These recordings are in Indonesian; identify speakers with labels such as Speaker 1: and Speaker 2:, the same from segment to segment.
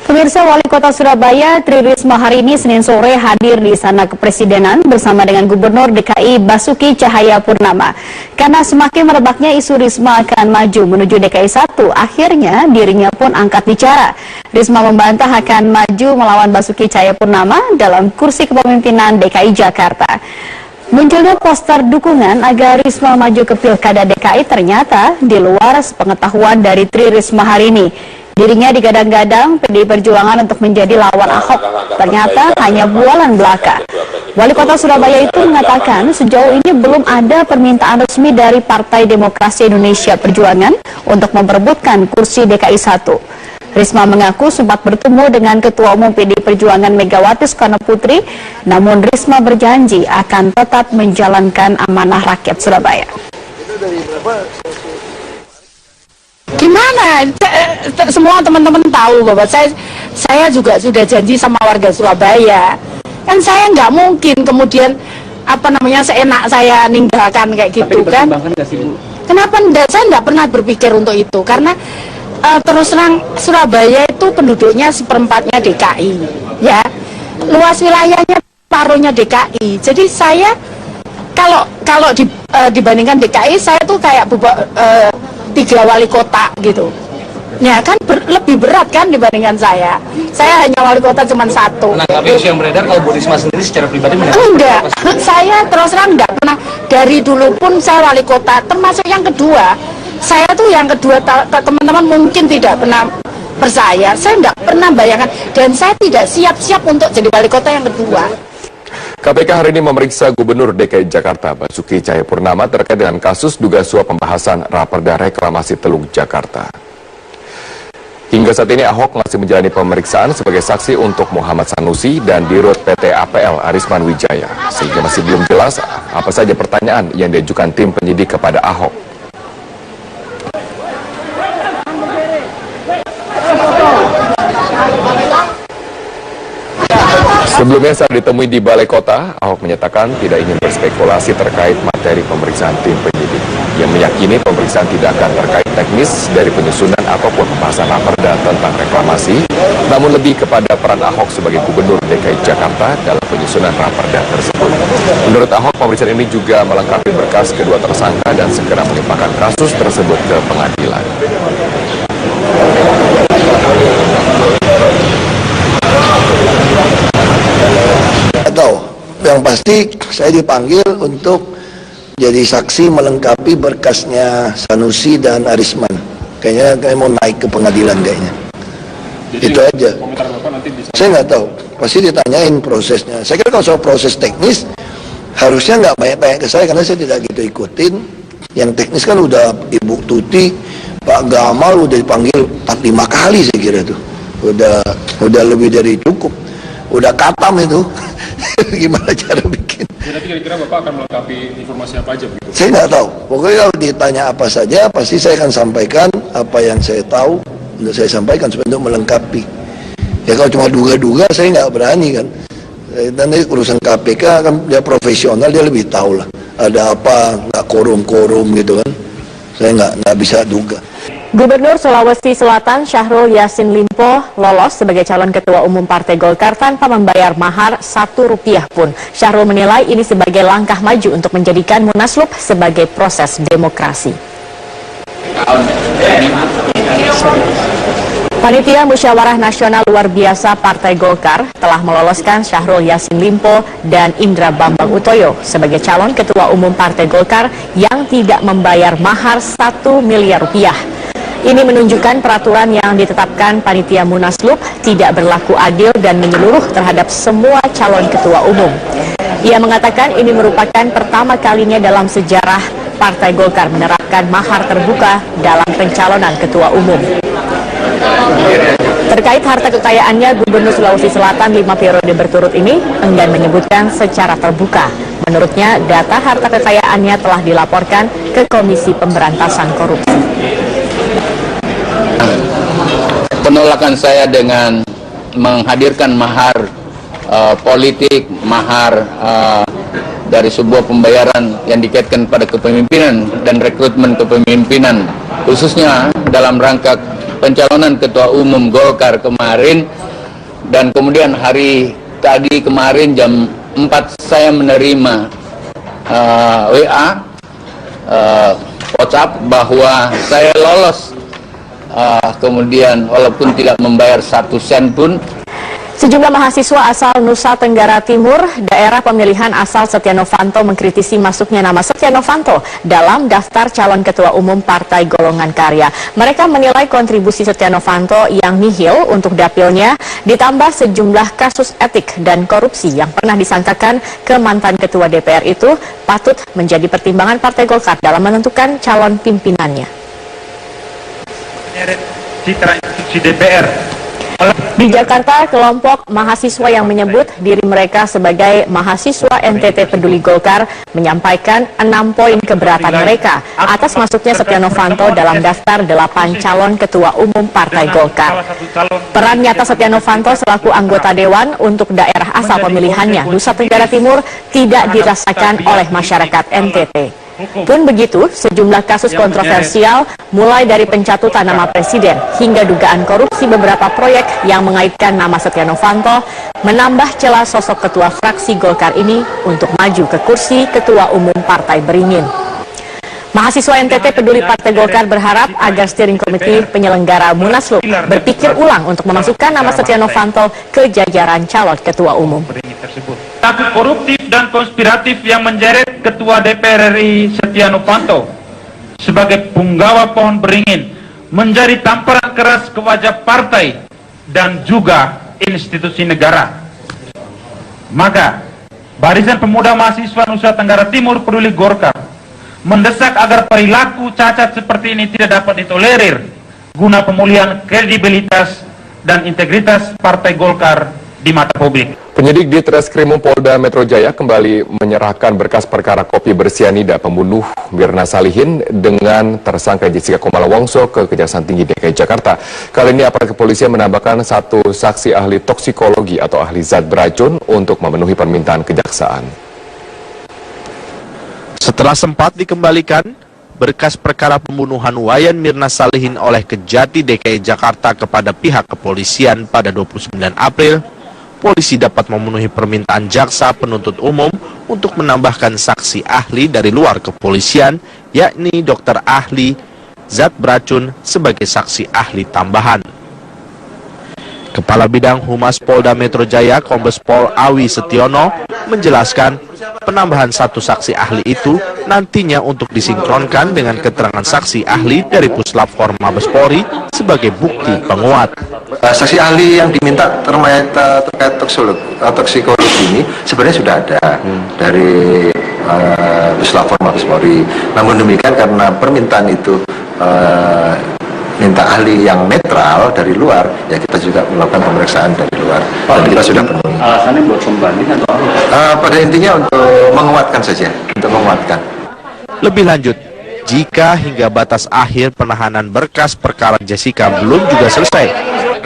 Speaker 1: Pemirsa, Wali Kota Surabaya Tri Risma hari ini Senin sore hadir di Istana Kepresidenan bersama dengan Gubernur DKI Basuki Cahayapurnama. Karena semakin merebaknya isu Risma akan maju menuju DKI 1, akhirnya dirinya pun angkat bicara. Risma membantah akan maju melawan Basuki Cahayapurnama dalam kursi kepemimpinan DKI Jakarta. Munculnya poster dukungan agar Risma maju ke Pilkada DKI ternyata di luar sepengetahuan dari Tri Risma hari ini. Dirinya digadang-gadang PDI Perjuangan untuk menjadi lawan Ahok. Ternyata hanya bualan belaka. Wali Kota Surabaya itu mengatakan sejauh ini belum ada permintaan resmi dari Partai Demokrasi Indonesia Perjuangan untuk memperebutkan kursi DKI 1. Risma mengaku sempat bertemu dengan Ketua Umum PDI Perjuangan Megawati Soekarnoputri, namun Risma berjanji akan tetap menjalankan amanah rakyat Surabaya.
Speaker 2: Gimana? Semua teman-teman tahu bahwa saya juga sudah janji sama warga Surabaya. Kan saya nggak mungkin kemudian seenak saya ninggalkan kayak gitu kan. Kenapa enggak? Saya nggak pernah berpikir untuk itu karena terus terang Surabaya itu penduduknya seperempatnya DKI, ya. Luas wilayahnya paruhnya DKI. Jadi saya kalau dibandingkan DKI, saya tuh kayak 3 wali kota gitu. Ya kan lebih berat kan dibandingkan saya. Saya hanya wali kota cuma 1.
Speaker 3: Menanggapi isu yang beredar, kalau Bu Risma sendiri secara pribadi
Speaker 2: enggak, saya terus terang enggak pernah. Dari dulu pun saya wali kota, termasuk yang kedua. Saya tuh yang kedua, teman-teman mungkin tidak pernah percaya. Saya enggak pernah bayangkan dan saya tidak siap-siap untuk jadi wali kota yang kedua.
Speaker 4: KPK hari ini memeriksa Gubernur DKI Jakarta Basuki Cahayapurnama terkait dengan kasus dugaan suap pembahasan Raperda Reklamasi Teluk Jakarta. Hingga saat ini Ahok masih menjalani pemeriksaan sebagai saksi untuk Muhammad Sanusi dan Dirut PT APL Arisman Wijaya, sehingga masih belum jelas apa saja pertanyaan yang diajukan tim penyidik kepada Ahok. Sebelumnya saat ditemui di Balai Kota, Ahok menyatakan tidak ingin berspekulasi terkait materi pemeriksaan tim penyidik. Yang meyakini pemeriksaan tidak akan terkait teknis dari penyusunan ataupun pembahasan raperda tentang reklamasi, namun lebih kepada peran Ahok sebagai Gubernur DKI Jakarta dalam penyusunan raperda tersebut. Menurut Ahok, pemeriksaan ini juga melengkapi berkas kedua tersangka dan segera melimpahkan kasus tersebut ke pengadilan.
Speaker 5: Yang pasti saya dipanggil untuk jadi saksi melengkapi berkasnya Sanusi dan Arisman. Kayaknya mau naik ke pengadilan kayaknya. Jadi, itu aja. Saya nggak tahu. Pasti ditanyain prosesnya. Saya kira kalau soal proses teknis harusnya nggak banyak-banyak ke saya karena saya tidak gitu ikutin. Yang teknis kan udah Ibu Tuti, Pak Gamal udah dipanggil 4-5 kali saya kira tuh. Udah lebih dari cukup. Udah katam itu. Gimana cara bikin?
Speaker 3: Jadi kira-kira Bapak akan melengkapi informasi apa aja begitu?
Speaker 5: Saya nggak tahu. Pokoknya kalau ditanya apa saja, pasti saya akan sampaikan apa yang saya tahu untuk saya sampaikan untuk melengkapi. Ya kalau cuma duga-duga, saya nggak berani kan. Dan urusan KPK kan dia profesional, dia lebih tahu lah. Ada apa, nggak korum-korum gitu kan. Saya nggak bisa duga.
Speaker 1: Gubernur Sulawesi Selatan Syahrul Yassin Limpo lolos sebagai calon Ketua Umum Partai Golkar tanpa membayar mahar Rp1 pun. Syahrul menilai ini sebagai langkah maju untuk menjadikan Munaslup sebagai proses demokrasi. Panitia Musyawarah Nasional Luar Biasa Partai Golkar telah meloloskan Syahrul Yassin Limpo dan Indra Bambang Utoyo sebagai calon Ketua Umum Partai Golkar yang tidak membayar mahar Rp1 miliar. Ini menunjukkan peraturan yang ditetapkan Panitia Munaslup tidak berlaku adil dan menyeluruh terhadap semua calon ketua umum. Ia mengatakan ini merupakan pertama kalinya dalam sejarah Partai Golkar menerapkan mahar terbuka dalam pencalonan ketua umum. Terkait harta kekayaannya, Gubernur Sulawesi Selatan 5 periode berturut ini enggan menyebutkan secara terbuka. Menurutnya, data harta kekayaannya telah dilaporkan ke Komisi Pemberantasan Korupsi.
Speaker 6: Penolakan saya dengan menghadirkan mahar politik, mahar dari sebuah pembayaran yang dikaitkan pada kepemimpinan dan rekrutmen kepemimpinan, khususnya dalam rangka pencalonan Ketua Umum Golkar kemarin, dan kemudian hari tadi kemarin jam 4 saya menerima WA, WhatsApp bahwa saya lolos, kemudian walaupun tidak membayar 1 sen pun.
Speaker 1: Sejumlah mahasiswa asal Nusa Tenggara Timur, daerah pemilihan asal Setia Novanto, mengkritisi masuknya nama Setia Novanto dalam daftar calon ketua umum Partai Golongan Karya. Mereka menilai kontribusi Setia Novanto yang nihil untuk dapilnya, ditambah sejumlah kasus etik dan korupsi yang pernah disangkakan ke mantan ketua DPR itu patut menjadi pertimbangan Partai Golkar dalam menentukan calon pimpinannya.
Speaker 7: Citra institusi DPR.
Speaker 1: Di Jakarta, kelompok mahasiswa yang menyebut diri mereka sebagai mahasiswa NTT Peduli Golkar menyampaikan 6 poin keberatan mereka atas masuknya Setia Novanto dalam daftar 8 calon ketua umum Partai Golkar. Peran nyata Setia Novanto selaku anggota dewan untuk daerah asal pemilihannya Nusa Tenggara Timur tidak dirasakan oleh masyarakat NTT. Pun begitu, sejumlah kasus kontroversial mulai dari pencatutan nama presiden hingga dugaan korupsi beberapa proyek yang mengaitkan nama Setia Novanto menambah celah sosok ketua fraksi Golkar ini untuk maju ke kursi ketua umum Partai Beringin. Mahasiswa NTT Peduli Partai Golkar berharap agar steering committee penyelenggara Munaslup berpikir ulang untuk memasukkan nama Setia Novanto ke jajaran calon ketua umum.
Speaker 7: Kasus koruptif dan konspiratif yang menjeret Ketua DPR RI Setia Novanto sebagai punggawa pohon beringin menjadi tamparan keras ke wajah partai dan juga institusi negara. Maka, Barisan Pemuda Mahasiswa Nusa Tenggara Timur Peduli Golkar mendesak agar perilaku cacat seperti ini tidak dapat ditolerir guna pemulihan kredibilitas dan integritas Partai Golkar di mata publik.
Speaker 4: Penyidik di Treskrimum Polda Metro Jaya kembali menyerahkan berkas perkara kopi bersianida pembunuh Mirna Salihin dengan tersangka Jessica Kumala Wongso ke Kejaksaan Tinggi DKI Jakarta. Kali ini aparat kepolisian menambahkan 1 saksi ahli toksikologi atau ahli zat beracun untuk memenuhi permintaan kejaksaan.
Speaker 8: Setelah sempat dikembalikan, berkas perkara pembunuhan Wayan Mirna Salihin oleh Kejati DKI Jakarta kepada pihak kepolisian pada 29 April, polisi dapat memenuhi permintaan jaksa penuntut umum untuk menambahkan saksi ahli dari luar kepolisian, yakni dokter ahli zat beracun sebagai saksi ahli tambahan. Kepala Bidang Humas Polda Metro Jaya, Kombes Pol Awi Setiono, menjelaskan penambahan 1 saksi ahli itu nantinya untuk disinkronkan dengan keterangan saksi ahli dari Puslap Forma Mabes Polri sebagai bukti penguat.
Speaker 9: Saksi ahli yang diminta terkait toksikologi ini sebenarnya sudah ada dari Puslap Forma Mabes Polri. Namun demikian karena permintaan itu minta ahli yang netral dari luar, ya kita juga melakukan pemeriksaan dari luar. Dan kita sudah penuhi.
Speaker 3: Alasannya buat pembanding atau
Speaker 9: pada intinya untuk menguatkan saja, untuk menguatkan.
Speaker 8: Lebih lanjut, jika hingga batas akhir penahanan berkas perkara Jessica belum juga selesai,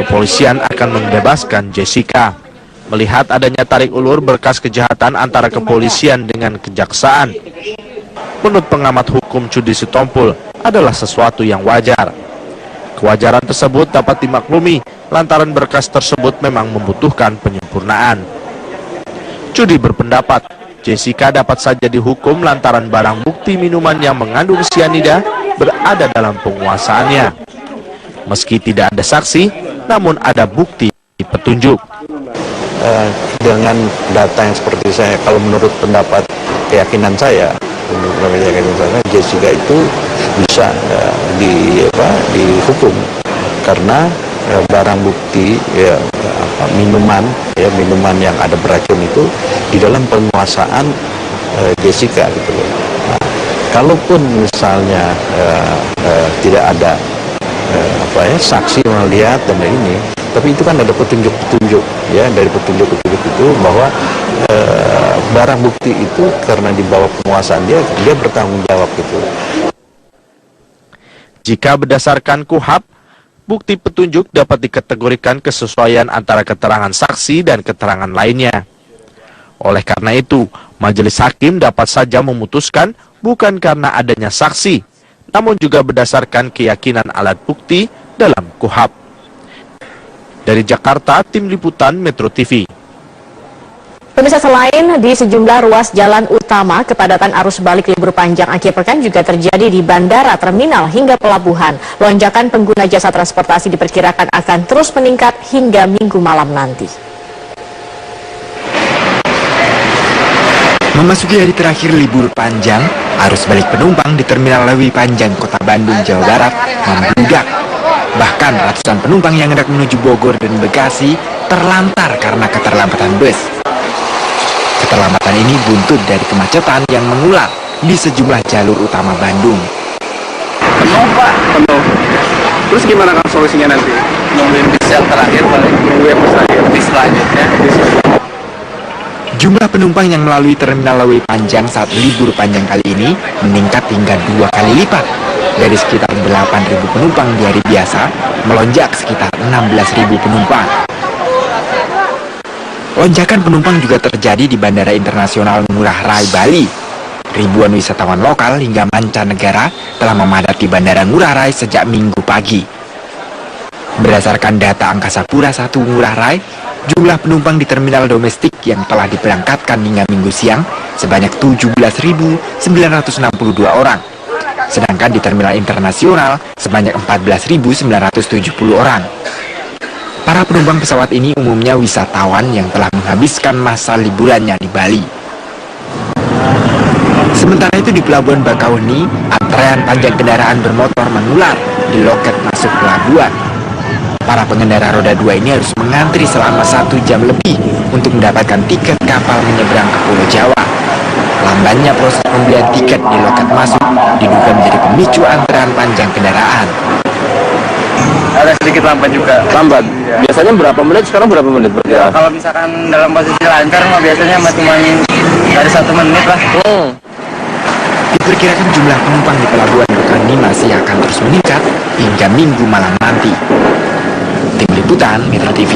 Speaker 8: kepolisian akan membebaskan Jessica. Melihat adanya tarik ulur berkas kejahatan antara kepolisian dengan kejaksaan, menurut pengamat hukum Cudi Sitompul adalah sesuatu yang wajar. Kewajaran tersebut dapat dimaklumi lantaran berkas tersebut memang membutuhkan penyempurnaan. Cudi berpendapat Jessica dapat saja dihukum lantaran barang bukti minuman yang mengandung sianida berada dalam penguasaannya. Meski tidak ada saksi, namun ada bukti petunjuk.
Speaker 10: Dengan data yang seperti saya, kalau menurut pendapat keyakinan saya, Jessica itu bisa dihukum karena barang bukti minuman yang ada beracun itu di dalam penguasaan Jessica gitu loh. Nah, kalaupun misalnya tidak ada saksi melihat dan ini, tapi itu kan ada petunjuk-petunjuk ya, dari petunjuk-petunjuk itu bahwa barang bukti itu karena di bawah penguasaan dia bertanggung jawab gitu.
Speaker 8: Jika berdasarkan KUHAP, bukti petunjuk dapat dikategorikan kesesuaian antara keterangan saksi dan keterangan lainnya. Oleh karena itu, majelis hakim dapat saja memutuskan bukan karena adanya saksi, namun juga berdasarkan keyakinan alat bukti dalam KUHP. Dari Jakarta, Tim Liputan Metro TV.
Speaker 11: Pemirsa, selain di sejumlah ruas jalan utama, kepadatan arus balik libur panjang akhir pekan juga terjadi di bandara, terminal, hingga pelabuhan. Lonjakan pengguna jasa transportasi diperkirakan akan terus meningkat hingga Minggu malam nanti.
Speaker 12: Memasuki hari terakhir libur panjang, arus balik penumpang di Terminal Lewi Panjang, Kota Bandung, Jawa Barat membludak. Bahkan ratusan penumpang yang hendak menuju Bogor dan Bekasi terlantar karena keterlambatan bus. Keterlambatan ini buntut dari kemacetan yang mengular di sejumlah jalur utama Bandung.
Speaker 3: Penuh Pak, penuh. Terus gimana kan solusinya nanti?
Speaker 6: Nungguin bis yang terakhir paling.
Speaker 3: Nunggu yang terakhir.
Speaker 6: Bis selanjutnya.
Speaker 12: Jumlah penumpang yang melalui Terminal Lewi Panjang saat libur panjang kali ini meningkat hingga 2 kali lipat. Dari sekitar 8.000 penumpang di hari biasa, melonjak sekitar 16.000 penumpang. Lonjakan penumpang juga terjadi di Bandara Internasional Ngurah Rai, Bali. Ribuan wisatawan lokal hingga mancanegara telah memadati Bandara Ngurah Rai sejak Minggu pagi. Berdasarkan data Angkasa Pura I Ngurah Rai, jumlah penumpang di terminal domestik yang telah diberangkatkan hingga Minggu siang sebanyak 17.962 orang. Sedangkan di terminal internasional sebanyak 14.970 orang. Para penumpang pesawat ini umumnya wisatawan yang telah menghabiskan masa liburannya di Bali. Sementara itu di Pelabuhan Bakauheni, antrean panjang kendaraan bermotor mengular di loket masuk pelabuhan. Para pengendara roda 2 ini harus mengantri selama 1 jam lebih untuk mendapatkan tiket kapal menyeberang ke Pulau Jawa. Lambannya proses pembelian tiket di loket masuk diduga menjadi pemicu antrean panjang kendaraan.
Speaker 3: Ada sedikit lambat juga. Lambat? Ya. Biasanya berapa menit? Sekarang berapa menit? Ya, kalau misalkan dalam posisi lancar mah biasanya cuma dari 1 menit lah.
Speaker 12: Diperkirakan jumlah penumpang di Pelabuhan Bakauheni masih akan terus meningkat hingga Minggu malam nanti. Tim Liputan Metro TV.